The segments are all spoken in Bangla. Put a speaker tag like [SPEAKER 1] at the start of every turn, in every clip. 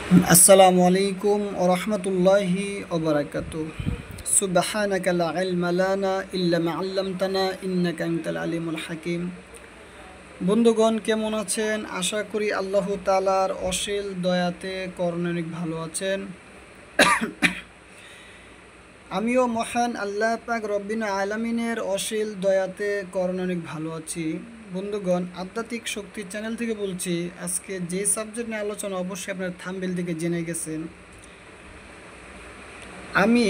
[SPEAKER 1] আসসালামু আলাইকুম ওয়া রাহমাতুল্লাহি ওয়া বারাকাতুহু। সুবহানাকা লা ইলমা লানা ইল্লা মা 'আল্লামতানা ইন্নাকা আনতাল আলিমুল হাকিম। বন্ধুগণ, কেমন আছেন? আশা করি আল্লাহ তাআলার অশেষ দয়াতে করুণায় অনেক ভালো আছেন। আমিও মহান আল্লাহ পাক রব্বিল আলামিনের অশেষ দয়াতে করুণায় অনেক ভালো আছি। বন্ধুগণ, আধ্যাত্মিক শক্তি চ্যানেল থেকে বলছি। আজকে যে সাবজেক্ট নিয়ে আলোচনা, অবশ্যই আপনার থাম্বনেল থেকে জেনে গেছেন। আমি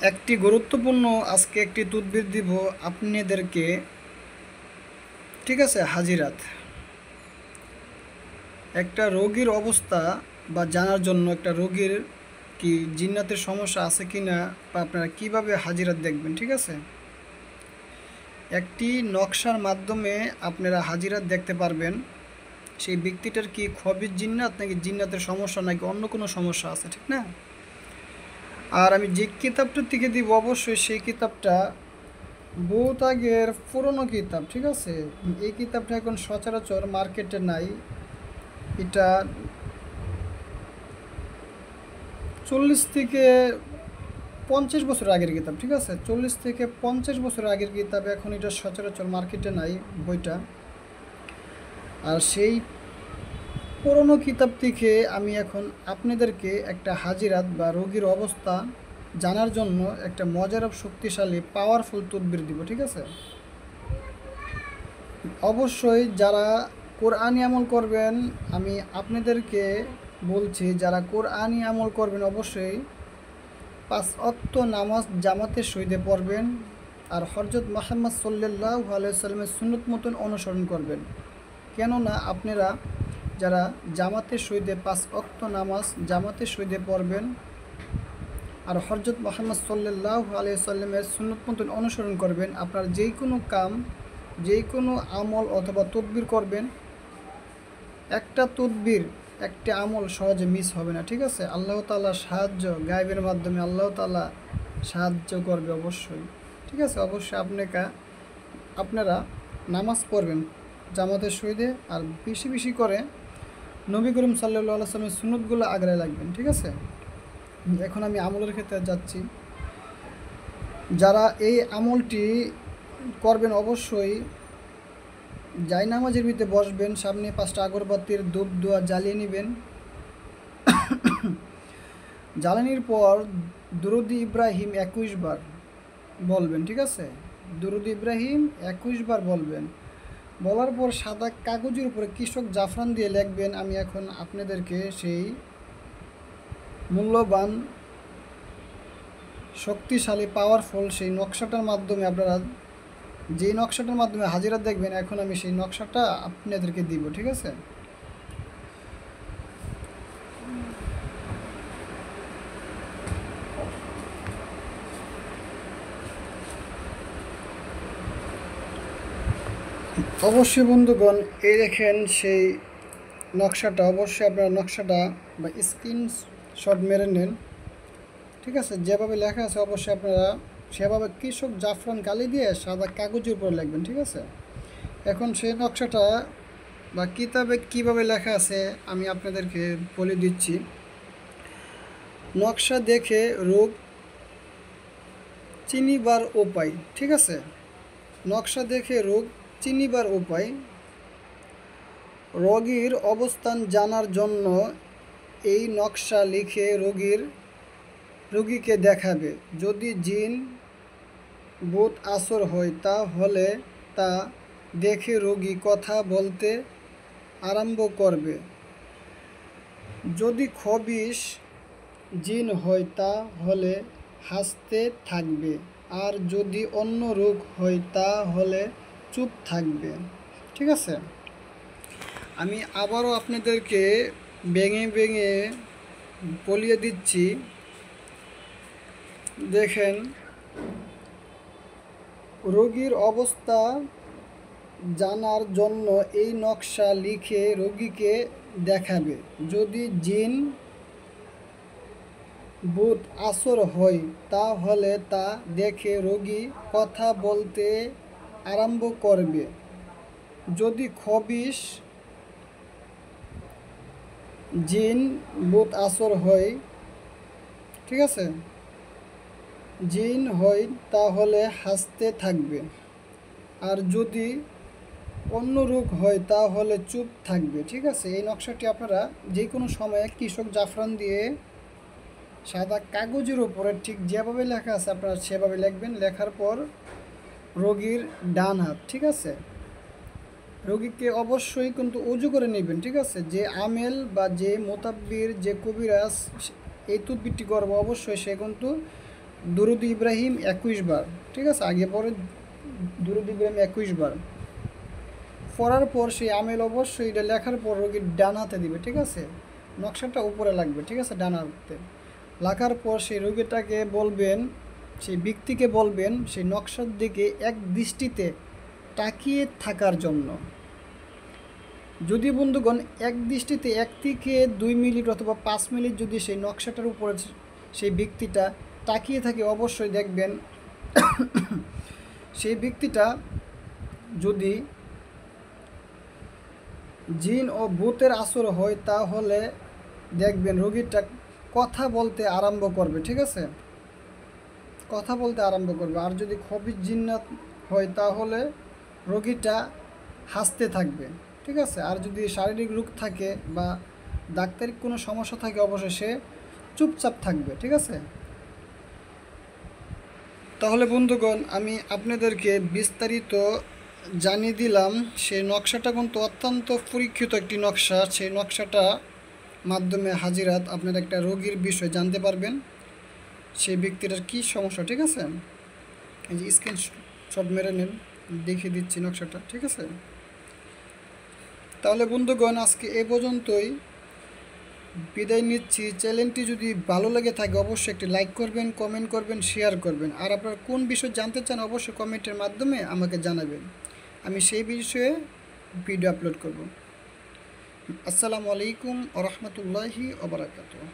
[SPEAKER 1] একটি গুরুত্বপূর্ণ আজকে একটি তদবির দিব আপনাদেরকে। ঠিক আছে? হাজিরাত একটা রোগীর অবস্থা বা জানার জন্য, একটা রোগীর কি জিন্নাতের সমস্যা আছে কিনা, বা আপনারা কিভাবে হাজিরাত দেখবেন। ঠিক আছে? একটি নকশার মাধ্যমে আপনারা হাজিরাত দেখতে পারবেন সেই ব্যক্তিটার কি খবির জিন্নাত, নাকি জিন্নাতের সমস্যা, নাকি অন্য কোনো সমস্যা আছে। ঠিক না? আর আমি যে কিতাবটা থেকে দিব, অবশ্যই সেই কিতাবটা বহুত আগের পুরনো কিতাব। ঠিক আছে? এই কিতাবটা এখন সচরাচর মার্কেটে নাই। এটা 40 থেকে 50 বছর আগের কিতাব। ঠিক আছে? 40 থেকে 50 বছর আগের কিতাব, এখন এটা সচরাচর মার্কেটে নাই বইটা। আর সেই পুরনো কিতাব থেকে আমি এখন আপনাদেরকে একটা হাজিরাত বা রোগীর অবস্থা জানার জন্য একটা মজার শক্তিশালী পাওয়ারফুল তদবির দিব। ঠিক আছে? অবশ্যই যারা কোরআনি আমল করবেন, আমি আপনাদেরকে বলছি, যারা কোরআনি আমল করবেন অবশ্যই 5 ওয়াক্ত নামাজ জামাতের সহিতে পড়বেন। আর হযরত মুহাম্মদ সাল্লাল্লাহু আলাইহি ওয়াসাল্লামের সুন্নত মতন অনুসরণ করবেন। কেননা আপনারা যারা জামাতের সহিতে 5 ওয়াক্ত নামাজ জামাতের সহিতে পড়বেন আর হযরত মুহাম্মদ সাল্লাল্লাহু আলাইহি ওয়াসাল্লামের সুন্নত মতন অনুসরণ করবেন, আপনার যেই কোনো কাম, যেই কোনো আমল অথবা তদবির করবেন, একটা তদবির, একটা আমল সহজে মিস হবে না। ঠিক আছে? আল্লাহ তাআলা সাহায্য, গায়েবের মাধ্যমে আল্লাহ তাআলা সাহায্য করবে অবশ্যই। ঠিক আছে? অবশ্যই আপনারা নামাজ পড়বেন জামাতের সহিতে, আর বেশি বেশি করে নবী করিম সাল্লাল্লাহু আলাইহি ওয়াসাল্লামের সুন্নতগুলো আগলে রাখবেন। ঠিক আছে? এখন আমি আমলের ক্ষেত্রে যাচ্ছি। যারা এই আমলটি করবেন, অবশ্যই নামাজের ভিতরে বসবেন, সামনে 5টা আগরবাতির ধূপ ধোয়া জ্বালিয়ে নেবেন। জ্বালানির পর দুরুদ ইব্রাহিম 21 বার বলবেন। ঠিক আছে? দুরুদ ইব্রাহিম 21 বার বলবেন। বলার পর সাদা কাগজের উপরে কৃষক জাফরান দিয়ে লিখবেন। আমি এখন আপনাদেরকে সেই মূল্যবান শক্তিশালী পাওয়ারফুল সেই নকশাটার মাধ্যমে, আপনারা যেই নকশাটার মাধ্যমে হাজিরা দেখবেন, এখন আমি সেই নকশাটা আপনাদেরকে দিব। ঠিক আছে? অবশ্যই বন্ধুগণ, এই দেখেন সেই নকশাটা। অবশ্যই আপনারা নকশাটা বা স্ক্রিনশট মেরে নেন। ঠিক আছে? যেভাবে লেখা আছে অবশ্যই আপনারা সেভাবে কৃষক জাফরান কালি দিয়ে সাদা কাগজের উপর লিখবেন। ঠিক আছে? এখন সেই নকশাটা বা কিতাবে কিভাবে লেখা আছে আমি আপনাদেরকে বলে দিচ্ছি। নকশা দেখে রোগ চিনিবার উপায়। ঠিক আছে? নকশা দেখে রোগ চিনিবার উপায়। রোগীর অবস্থান জানার জন্য এই নকশা লিখে রোগীকে দেখাবে। যদি জিন ভূত আসর হয়, তাহলে তা দেখে রোগী কথা বলতে আরম্ভ করবে। যদি খবিশ জিন হয়, তাহলে হাসতে থাকবে। আর যদি অন্য রোগ হয়, তাহলে চুপ থাকবে। ঠিক আছে? আমি আবারও আপনাদেরকে ভেঙে ভেঙে বলিয়ে দিচ্ছি। দেখেন, রোগীর অবস্থা জানার জন্য এই নকশা লিখে রোগীকে দেখাবে। যদি জিন ভূত আসর হয়, তাহলে তা দেখে রোগী কথা বলতে আরম্ভ করবে। যদি খবিশ জিন ভূত আসর হয়, ঠিক আছে, জিন হয় তাহলে হাসতে থাকবে, আর যদি অন্য রোগ হয় তাহলে চুপ থাকবে। ঠিক আছে, এই নকশাটি আপনারা যে কোনো সময়ে কৃষক জাফরান দিয়ে সাদা কাগজের উপরে ঠিক যেভাবে লেখা আছে আপনারা সেভাবে লিখবেন। লেখার পর রোগীর ডান হাত, ঠিক আছে, রোগীকে অবশ্যই কিন্তু অজু করে নেবেন। ঠিক আছে, যে আমেল বা যে মোতাব্বির যে কবিরাজ এই তদবিরটি করবো অবশ্যই সে কিন্তু দুরুদ ইব্রাহিম 21 বার, ঠিক আছে, আগে পরে দুরুদ ইব্রাহিম 21 বার পড়ার পর সেই আমেল অবশ্যই এটা লেখার পর রোগীর ডান হাতে দিবে। ঠিক আছে, নকশাটা উপরে লাগবে, ঠিক আছে, ডান হাতে লেখার পর সেই রোগীটাকে বলবেন, সেই ব্যক্তিকে বলবেন সেই নকশার দিকে এক দৃষ্টিতে তাকিয়ে থাকার জন্য। যদি বন্ধুগণ এক দৃষ্টিতে 1 থেকে 2 মিনিট অথবা 5 মিনিট যদি সেই নকশাটার উপরে সেই ব্যক্তিটা তাকিয়ে থাকে অবশ্যই দেখবেন সেই ব্যক্তিটা যদি জিন ও ভূতের আসর হয় তাহলে দেখবেন রোগীটা কথা বলতে আরম্ভ করবে। ঠিক আছে, কথা বলতে আরম্ভ করবে। আর যদি খবিজ জিন্নাত হয় তাহলে রোগীটা হাসতে থাকবে। ঠিক আছে, আর যদি শারীরিক রোগ থাকে বা ডাক্তারিক কোনো সমস্যা থাকে অবশ্যই সে চুপচাপ থাকবে। ঠিক আছে, তাহলে বন্ধুগণ আমি আপনাদেরকে বিস্তারিত জানিয়ে দিলাম। সেই নকশাটা কিন্তু অত্যন্ত পরীক্ষিত একটি নকশা। সেই নকশাটা মাধ্যমে হাজিরাত আপনার একটা রোগীর বিষয় জানতে পারবেন, সেই ব্যক্তিটার কী সমস্যা। ঠিক আছে, এই যে স্ক্রিনশট মেরে নেন, দেখিয়ে দিচ্ছি নকশাটা। ঠিক আছে, তাহলে বন্ধুগণ আজকে এ পর্যন্তই, বিদায় নিচ্ছি। চ্যানেলটি যদি ভালো লেগে থাকে অবশ্যই একটি লাইক করবেন, কমেন্ট করবেন, শেয়ার করবেন। আর আপনারা কোন বিষয় জানতে চান অবশ্যই কমেন্টের মাধ্যমে আমাকে জানাবেন, আমি সেই বিষয়ে ভিডিও আপলোড করব। আসসালামু আলাইকুম ওয়া রাহমাতুল্লাহি ওয়া বারাকাতুহু।